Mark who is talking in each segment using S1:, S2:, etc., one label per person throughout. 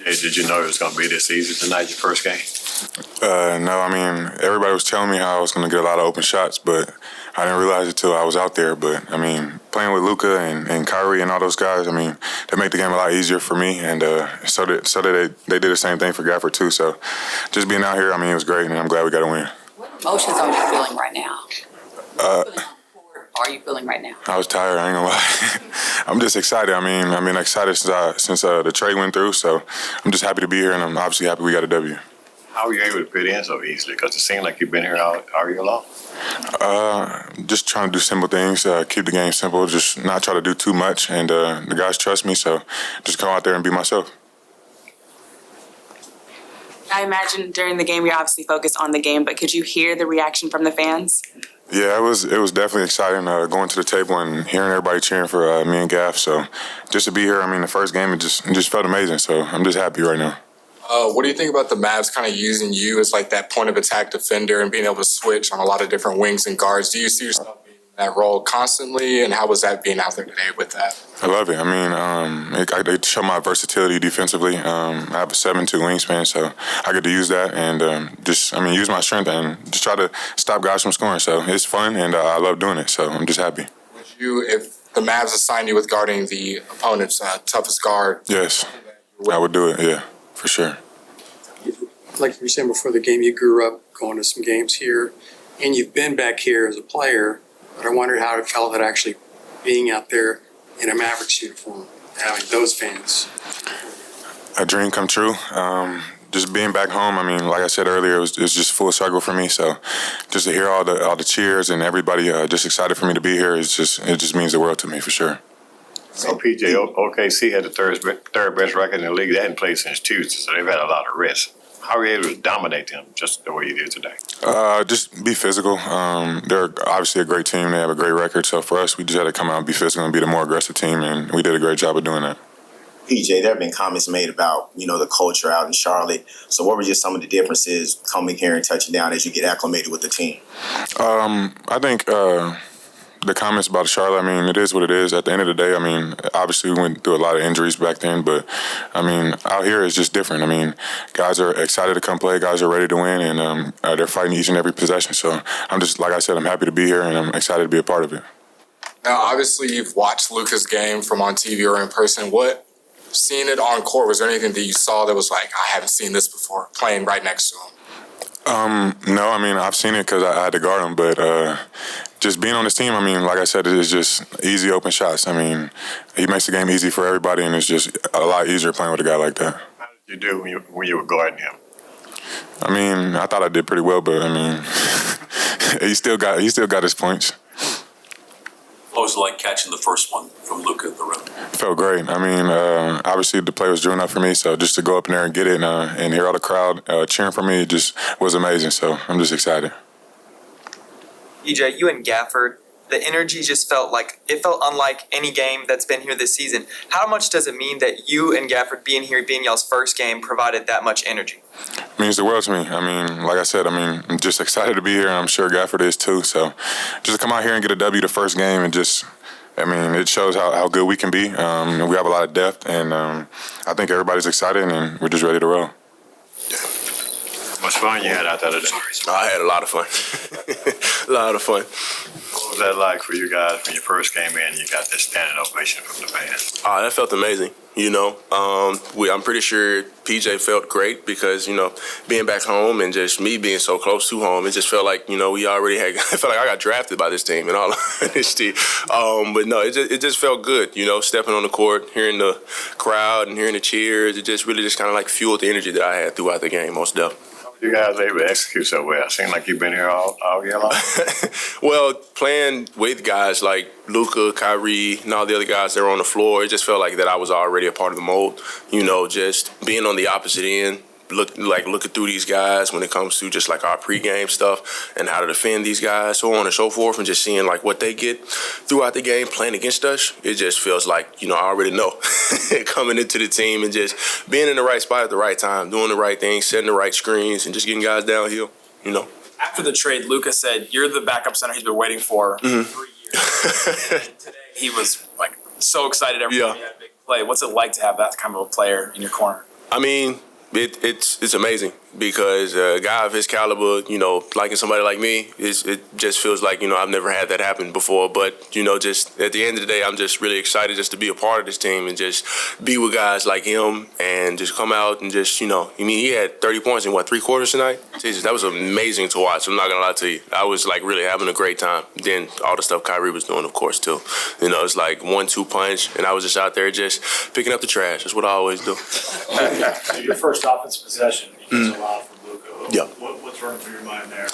S1: Hey, did you know it was going to be this easy tonight, your first game?
S2: No, I mean, everybody was telling me how I was going to get a lot of open shots, but I didn't realize it till I was out there. But, I mean, playing with Luka and Kyrie and all those guys, I mean, they make the game a lot easier for me, and so did they did the same thing for Gafford, too. So just being out here, I mean, it was great, and I'm glad we got a win.
S3: What emotions are you feeling right now? Are you feeling right now?
S2: I was tired, I ain't gonna lie. I'm just excited. I mean, I've been excited since the trade went through, so I'm just happy to be here, and I'm obviously happy we got a W.
S1: How were you able to fit in so easily? Because it seemed like you've been here all year long.
S2: Just trying to do simple things, keep the game simple, just not try to do too much, and the guys trust me, so just come out there and be myself.
S4: I imagine during the game you're obviously focused on the game, but could you hear the reaction from the fans?
S2: Yeah, it was definitely exciting going to the table and hearing everybody cheering for me and Gaff. So just to be here, I mean, the first game, it just felt amazing. So I'm just happy right now.
S5: What do you think about the Mavs kind of using you as like that point of attack defender and being able to switch on a lot of different wings and guards? Do you see yourself being in that role constantly, and how was that being out there today with that?
S2: I love it. I mean, they show my versatility defensively. I have a 7'2" wingspan, so I get to use that and use my strength and just try to stop guys from scoring. So it's fun, and I love doing it. So I'm just happy.
S5: Would you, if the Mavs assigned you with guarding the opponent's toughest guard?
S2: Yes, I would do it. Yeah, for sure.
S6: Like you were saying before the game, you grew up going to some games here, and you've been back here as a player. But I wondered how it felt that actually being out there in a Mavericks uniform, having those fans.
S2: A dream come true. Just being back home, I mean, like I said earlier, it was just full circle for me. So just to hear all the cheers and everybody just excited for me to be here, it just means the world to me for sure.
S1: So, PJ, OKC had the third best record in the league. They hadn't played since Tuesday, so they've had a lot of rest. How are you able to dominate them just the way you did today?
S2: Just be physical. They're obviously a great team. They have a great record. So for us, we just had to come out and be physical and be the more aggressive team, and we did a great job of doing that.
S7: PJ, there have been comments made about, the culture out in Charlotte. So what were just some of the differences coming here and touching down as you get acclimated with the team?
S2: I think the comments about Charlotte, I mean, it is what it is. At the end of the day, I mean, obviously we went through a lot of injuries back then, but, I mean, out here it's just different. I mean, guys are excited to come play. Guys are ready to win, and they're fighting each and every possession. So I'm just, like I said, I'm happy to be here, and I'm excited to be a part of it.
S5: Now, obviously, you've watched Luka's game from on TV or in person. Seeing it on court, was there anything that you saw that was like, I haven't seen this before, playing right next to him?
S2: No, I mean, I've seen it because I had to guard him, but just being on this team, I mean, like I said, it's just easy open shots. I mean, he makes the game easy for everybody, and it's just a lot easier playing with a guy like that.
S1: How did you do when you were guarding him?
S2: I mean, I thought I did pretty well, but I mean, he still got his points.
S8: What was it like catching the first one from Luka at the rim?
S2: It felt great. I mean, obviously the play was drew enough for me, so just to go up in there and get it and hear all the crowd cheering for me, it just was amazing. So I'm just excited.
S9: EJ, you and Gafford, the energy just felt unlike any game that's been here this season. How much does it mean that you and Gafford being y'all's first game provided that much energy?
S2: It means the world to me. I mean, like I said, I'm just excited to be here, and I'm sure Gafford is too. So just to come out here and get a W the first game and it shows how good we can be. We have a lot of depth, and I think everybody's excited, and we're just ready to roll.
S1: How much fun you had out there today?
S10: I had a lot of fun. A lot of fun.
S1: What was that like for you guys when you first came in? You got this standing ovation from the fans.
S10: That felt amazing. I'm pretty sure PJ felt great because, being back home and just me being so close to home, it just felt like, we already had, I felt like I got drafted by this team and all honesty. But no, it just felt good, stepping on the court, hearing the crowd and hearing the cheers. It just really just kind of like fueled the energy that I had throughout the game, most definitely.
S1: You guys able to execute so well? It seems like you've been here all year long.
S10: Well, playing with guys like Luka, Kyrie, and all the other guys that were on the floor, it just felt like that I was already a part of the mold. Just being on the opposite end, looking through these guys when it comes to just like our pregame stuff and how to defend these guys, so on and so forth, and just seeing like what they get throughout the game playing against us. It just feels like, I already know coming into the team and just being in the right spot at the right time, doing the right things, setting the right screens, and just getting guys downhill,
S11: After the trade, Luka said, you're the backup center he's been waiting for 3 years. And today he was like so excited every time he had a big play. What's it like to have that kind of a player in your corner?
S10: I mean, it's amazing because a guy of his caliber, liking somebody like me, it just feels like, I've never had that happen before. But, just at the end of the day, I'm just really excited just to be a part of this team and just be with guys like him and just come out and just, he had 30 points in, 3 quarters tonight? Jesus, that was amazing to watch. I'm not going to lie to you. I was, really having a great time. Then all the stuff Kyrie was doing, of course, too. It's like 1-2 punch, and I was just out there just picking up the trash. That's what I always do.
S12: So your first offensive possession, you get a lot from Luka.
S10: Yeah.
S12: What's running through your mind there?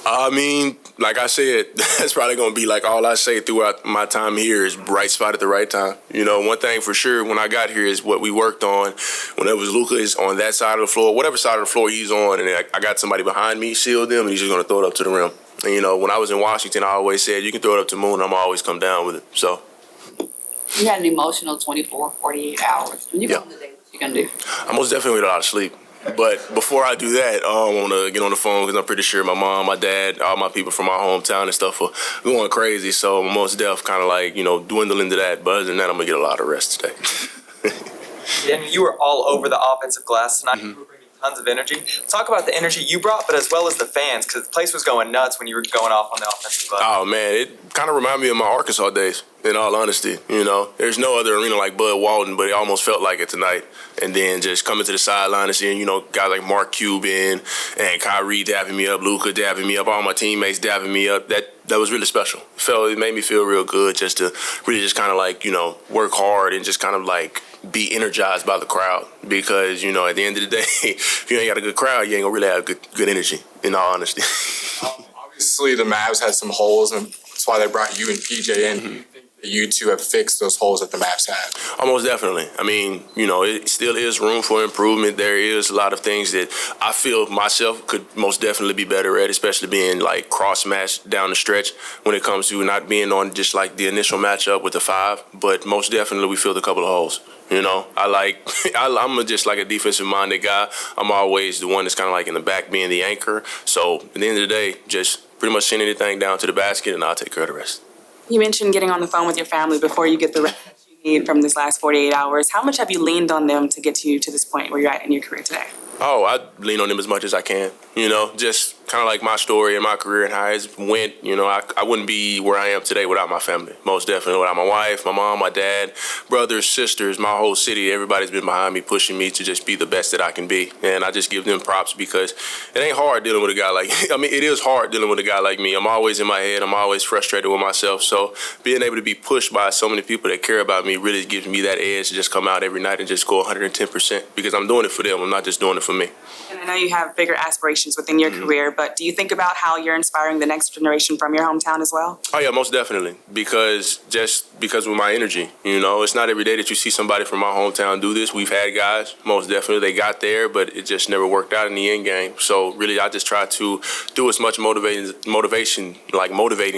S10: I mean, like I said, that's probably going to be like all I say throughout my time here is right spot at the right time. One thing for sure when I got here is what we worked on. When it was Luka is on that side of the floor, whatever side of the floor he's on, and I got somebody behind me, shield him, and he's just going to throw it up to the rim. And, when I was in Washington, I always said, you can throw it up to the moon, I'm always come down with it. So.
S3: You had an emotional 24, 48 hours. When you go on the day, what you going to do?
S10: I most definitely need a lot of sleep. But before I do that, I want to get on the phone because I'm pretty sure my mom, my dad, all my people from my hometown and stuff are going crazy. So I'm most definitely kind of like, dwindling to that. But other than that, I'm going to get a lot of rest today.
S9: And you were all over the offensive glass tonight. You were bringing tons of energy. Talk about the energy you brought, but as well as the fans, because the place was going nuts when you were going off on the offensive glass.
S10: Oh, man, it kind of reminded me of my Arkansas days, in all honesty. There's no other arena like Bud Walton, but it almost felt like it tonight. And then just coming to the sideline and seeing, guys like Mark Cuban and Kyrie dapping me up, Luka dapping me up, all my teammates dapping me up, that was really special. It made me feel real good just to really just kind of like, work hard and just kind of like be energized by the crowd. Because, at the end of the day, if you ain't got a good crowd, you ain't gonna really have good energy, in all honesty.
S5: Obviously, the Mavs had some holes, and that's why they brought you and PJ in. Do you think that you two have fixed those holes that the Mavs had?
S10: Almost definitely. I mean, it still is room for improvement. There is a lot of things that I feel myself could most definitely be better at, especially being like cross-matched down the stretch when it comes to not being on just like the initial matchup with the 5. But most definitely we filled a couple of holes. I'm just like a defensive-minded guy. I'm always the one that's kind of like in the back being the anchor. So at the end of the day, just pretty much send anything down to the basket and I'll take care of the rest.
S4: You mentioned getting on the phone with your family before you get the rest that you need from this last 48 hours. How much have you leaned on them to get you to this point where you're at in your career today?
S10: Oh, I lean on them as much as I can, just kind of like my story and my career and how it went. I wouldn't be where I am today without my family, most definitely. Without my wife, my mom, my dad, brothers, sisters, my whole city, everybody's been behind me, pushing me to just be the best that I can be. And I just give them props because it ain't hard dealing with a guy like it is hard dealing with a guy like me. I'm always in my head. I'm always frustrated with myself. So being able to be pushed by so many people that care about me really gives me that edge to just come out every night and just go 110% because I'm doing it for them. I'm not just doing it for me.
S4: And I know you have bigger aspirations within your career, but do you think about how you're inspiring the next generation from your hometown as well?
S10: Oh, yeah, most definitely. Because with my energy, it's not every day that you see somebody from my hometown do this. We've had guys, most definitely, they got there, but it just never worked out in the end game. So really, I just try to do as much motivation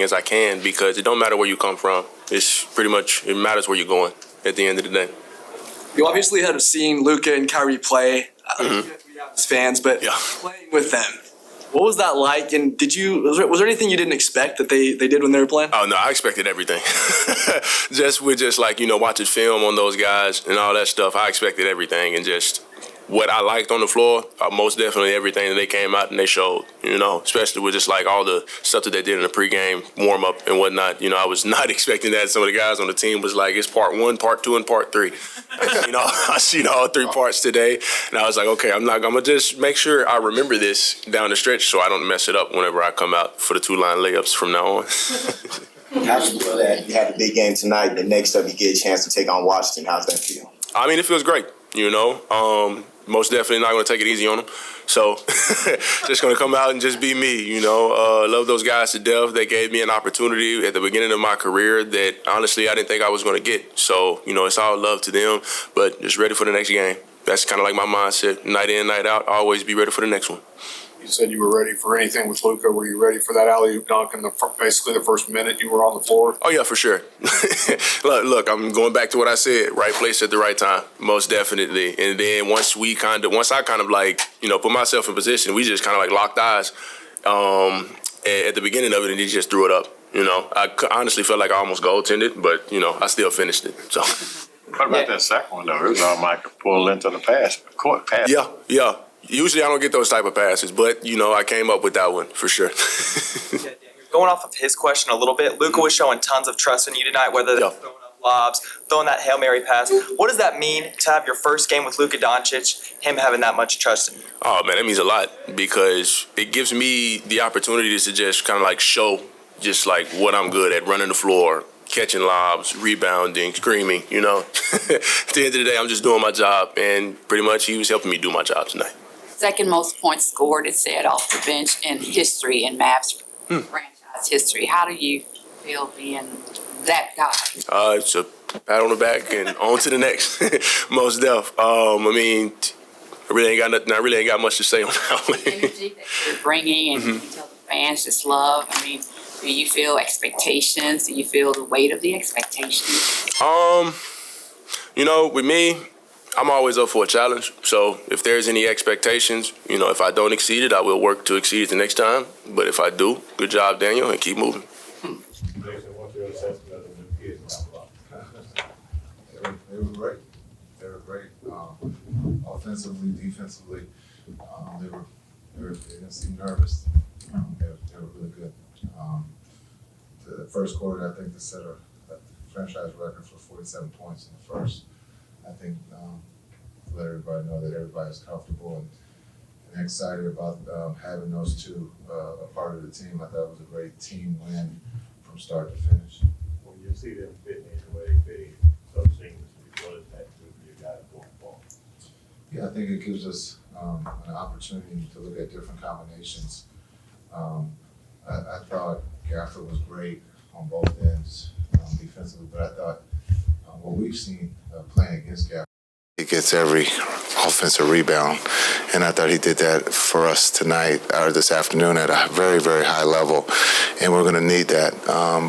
S10: as I can because it don't matter where you come from. It's pretty much, it matters where you're going at the end of the day.
S13: You obviously had seen Luka and Kyrie play. As fans, but playing with them, what was that like? And was there anything you didn't expect that they did when they were playing?
S10: Oh no, I expected everything. Watching film on those guys and all that stuff, I expected everything, and just what I liked on the floor, most definitely everything that they came out and they showed, especially with just like all the stuff that they did in the pregame warm-up and whatnot. I was not expecting that. Some of the guys on the team was like, it's part 1, part 2, and part 3. I seen all 3 parts today, and I was like, okay, I'm gonna just make sure I remember this down the stretch so I don't mess it up whenever I come out for the 2-line layups from now on.
S7: How's you feel that you had a big game tonight, the next up you get a chance to take on Washington? How's that feel?
S10: I mean, it feels great, most definitely not going to take it easy on them. So just going to come out and just be me, love those guys to death. They gave me an opportunity at the beginning of my career that honestly I didn't think I was going to get. So, it's all love to them, but just ready for the next game. That's kind of like my mindset, night in, night out, always be ready for the next one.
S12: You said you were ready for anything with Luka. Were you ready for that alley-oop dunk in basically the first minute you were on the floor?
S10: Oh, yeah, for sure. Look, I'm going back to what I said, right place at the right time, most definitely. And then once I put myself in position, we just kind of like locked eyes at the beginning of it, and he just threw it up. I honestly felt like I almost goaltended, but, I still finished it. So.
S1: What about that second one, though? It was all Michael pull into the court pass.
S10: Yeah. Usually I don't get those type of passes, but, I came up with that one for sure.
S9: Going off of his question a little bit, Luka was showing tons of trust in you tonight, whether that's throwing up lobs, throwing that Hail Mary pass. What does that mean to have your first game with Luka Doncic, him having that much trust in you?
S10: Oh, man, that means a lot because it gives me the opportunity to just kind of like show just like what I'm good at, running the floor, catching lobs, rebounding, screaming, At the end of the day, I'm just doing my job, and pretty much he was helping me do my job tonight.
S3: Second most points scored, it said, off the bench in history, in Mavs franchise history. How do you feel being that guy?
S10: It's a pat on the back and on to the next. Most def. I really ain't got much to say on that one.
S3: The energy that you're bringing and you can tell the fans just love. Do you feel expectations? Do you feel the weight of the expectations?
S10: With me, I'm always up for a challenge. So if there's any expectations, if I don't exceed it, I will work to exceed it the next time. But if I do, good job, Daniel, and keep moving.
S14: They were great. They were great. Offensively, defensively, they didn't seem nervous. They were really good. The first quarter, I think they set a franchise record for 47 points in the first. I think to let everybody know that everybody's comfortable and excited about having those two a part of the team. I thought it was a great team win from start to finish.
S1: When you see them fitting in the way they so seamlessly, what does that do for you guys going forward?
S14: Yeah, I think it gives us an opportunity to look at different combinations. I thought Gafford was great on both ends defensively, but I thought what we've seen playing against Gafford, he gets every offensive rebound, and I thought he did that for us tonight or this afternoon at a very, very high level, and we're going to need that.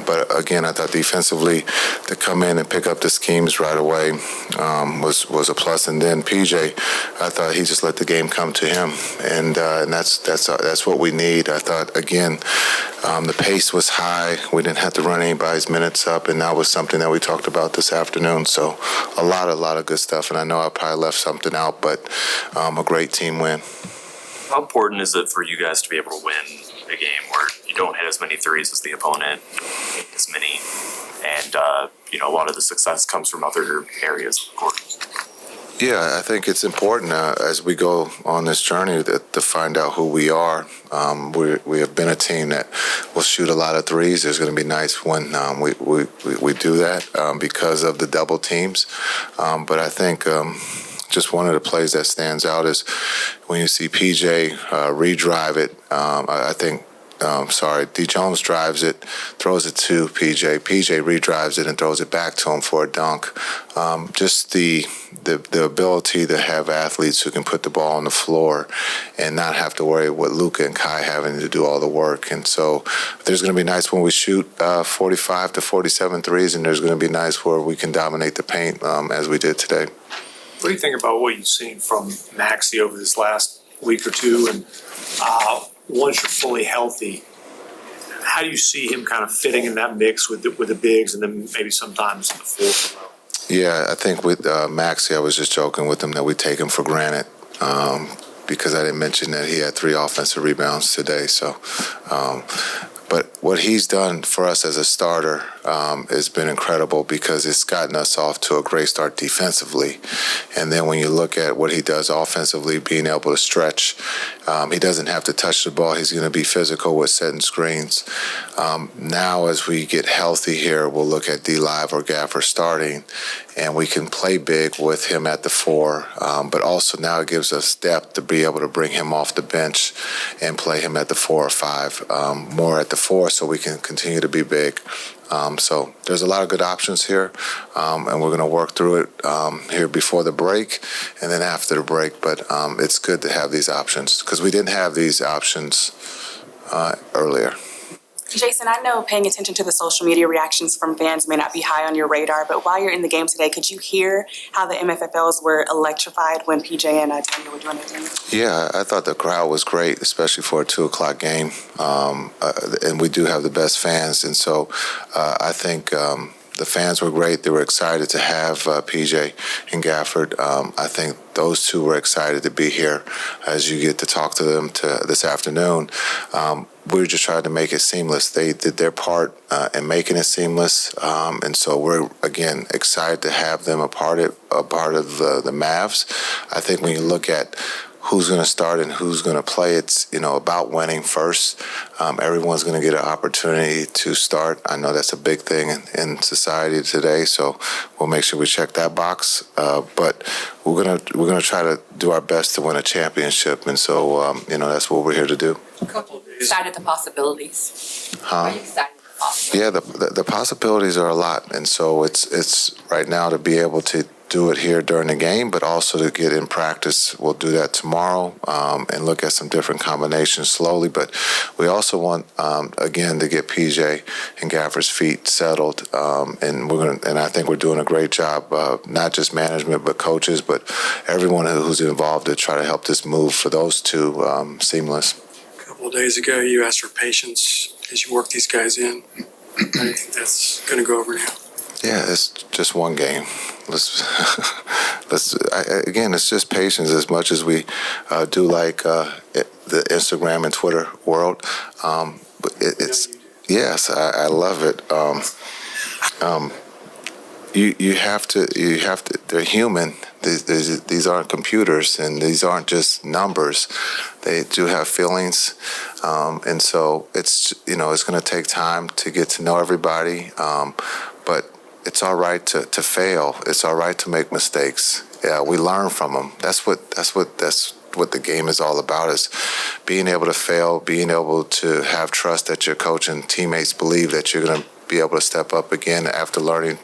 S14: But again, I thought defensively to come in and pick up the schemes right away was a plus. And then PJ, I thought he just let the game come to him, and that's what we need. I thought again, the pace was high. We didn't have to run anybody's minutes up, and that was something that we talked about this afternoon. So a lot of good stuff, and I know I probably left something out, but a great team win.
S15: How important is it for you guys to be able to win a game where you don't hit as many threes as the opponent, hit as many, and a lot of the success comes from other areas of the court?
S14: Yeah, I think it's important as we go on this journey to find out who we are. We have been a team that will shoot a lot of threes. It's going to be nice when we do that because of the double teams. But I think just one of the plays that stands out is when you see PJ redrive it. I think. D. Jones drives it, throws it to PJ. PJ redrives it and throws it back to him for a dunk. Just the ability to have athletes who can put the ball on the floor and not have to worry with Luka and Kai having to do all the work. And so there's going to be nights when we shoot 45 to 47 threes, and there's going to be nights where we can dominate the paint as we did today.
S12: What do you think about what you've seen from Maxey over this last week or two? And once you're fully healthy, how do you see him kind of fitting in that mix with the bigs and then maybe sometimes in the fourth row?
S14: Yeah, I think with Maxey, I was just joking with him that we take him for granted because I didn't mention that he had 3 offensive rebounds today. So, but what he's done for us as a starter has been incredible because it's gotten us off to a great start defensively. And then when you look at what he does offensively, being able to stretch, he doesn't have to touch the ball. He's going to be physical with setting screens. Now as we get healthy here, we'll look at D-Live or Gafford starting, and we can play big with him at the 4. But also now it gives us depth to be able to bring him off the bench and play him at the 4 or 5, more at the 4 so we can continue to be big. So there's a lot of good options here, and we're going to work through it here before the break and then after the break. But it's good to have these options because we didn't have these options earlier.
S4: Jason, I know paying attention to the social media reactions from fans may not be high on your radar, but while you're in the game today, could you hear how the MFFLs were electrified when PJ and Daniel were doing their thing?
S14: Yeah, I thought the crowd was great, especially for a 2:00 game. And we do have the best fans. And so I think The fans were great. They were excited to have PJ and Gafford. I think those two were excited to be here. As you get to talk to them this afternoon, we were just trying to make it seamless. They did their part in making it seamless, and so we're again excited to have them a part of the Mavs. I think when you look at who's going to start and who's going to play, it's about winning first. Everyone's going to get an opportunity to start. I know that's a big thing in society today, so we'll make sure we check that box. But we're gonna try to do our best to win a championship, and so that's what we're here to do.
S3: Excited the possibilities. Are you excited the possibilities?
S14: Yeah, the possibilities are a lot, and so it's right now to be able to do it here during the game, but also to get in practice. We'll do that tomorrow and look at some different combinations slowly. But we also want, again, to get PJ and Gafford's feet settled, and I think we're doing a great job, not just management, but coaches, but everyone who's involved to try to help this move for those two seamless.
S6: A couple of days ago, you asked for patience as you work these guys in. I think that's going to go over now.
S14: Yeah, it's just one game. Again, it's just patience as much as we do like the Instagram and Twitter world. But yes, I love it. You have to. They're human. These aren't computers, and these aren't just numbers. They do have feelings, and so it's it's going to take time to get to know everybody. But it's all right to fail. It's all right to make mistakes. Yeah, we learn from them. That's what the game is all about, is being able to fail, being able to have trust that your coach and teammates believe that you're going to be able to step up again after learning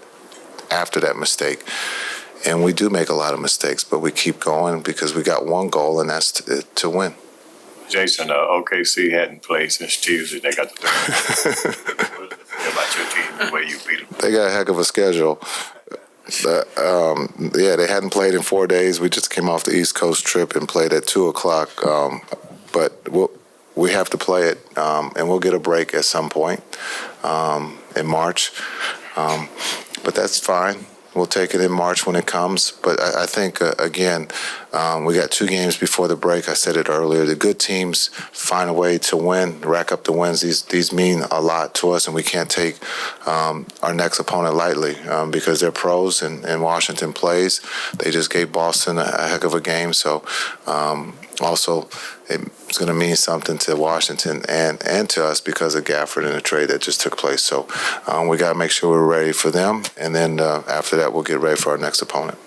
S14: after that mistake. And we do make a lot of mistakes, but we keep going because we got one goal, and that's to win.
S1: Jason, OKC hadn't played since Tuesday. They got the third. About your team, the way you beat them.
S14: They got a heck of a schedule. They hadn't played in 4 days. We just came off the East Coast trip and played at 2:00. But we have to play it, and we'll get a break at some point in March. But that's fine. We'll take it in March when it comes. But I think, again, we got 2 games before the break. I said it earlier. The good teams find a way to win, rack up the wins. These mean a lot to us, and we can't take our next opponent lightly because they're pros, and Washington plays. They just gave Boston a heck of a game. So also it's going to mean something to Washington and to us because of Gafford and the trade that just took place. So we got to make sure we're ready for them, and then after that we'll get ready for our next opponent.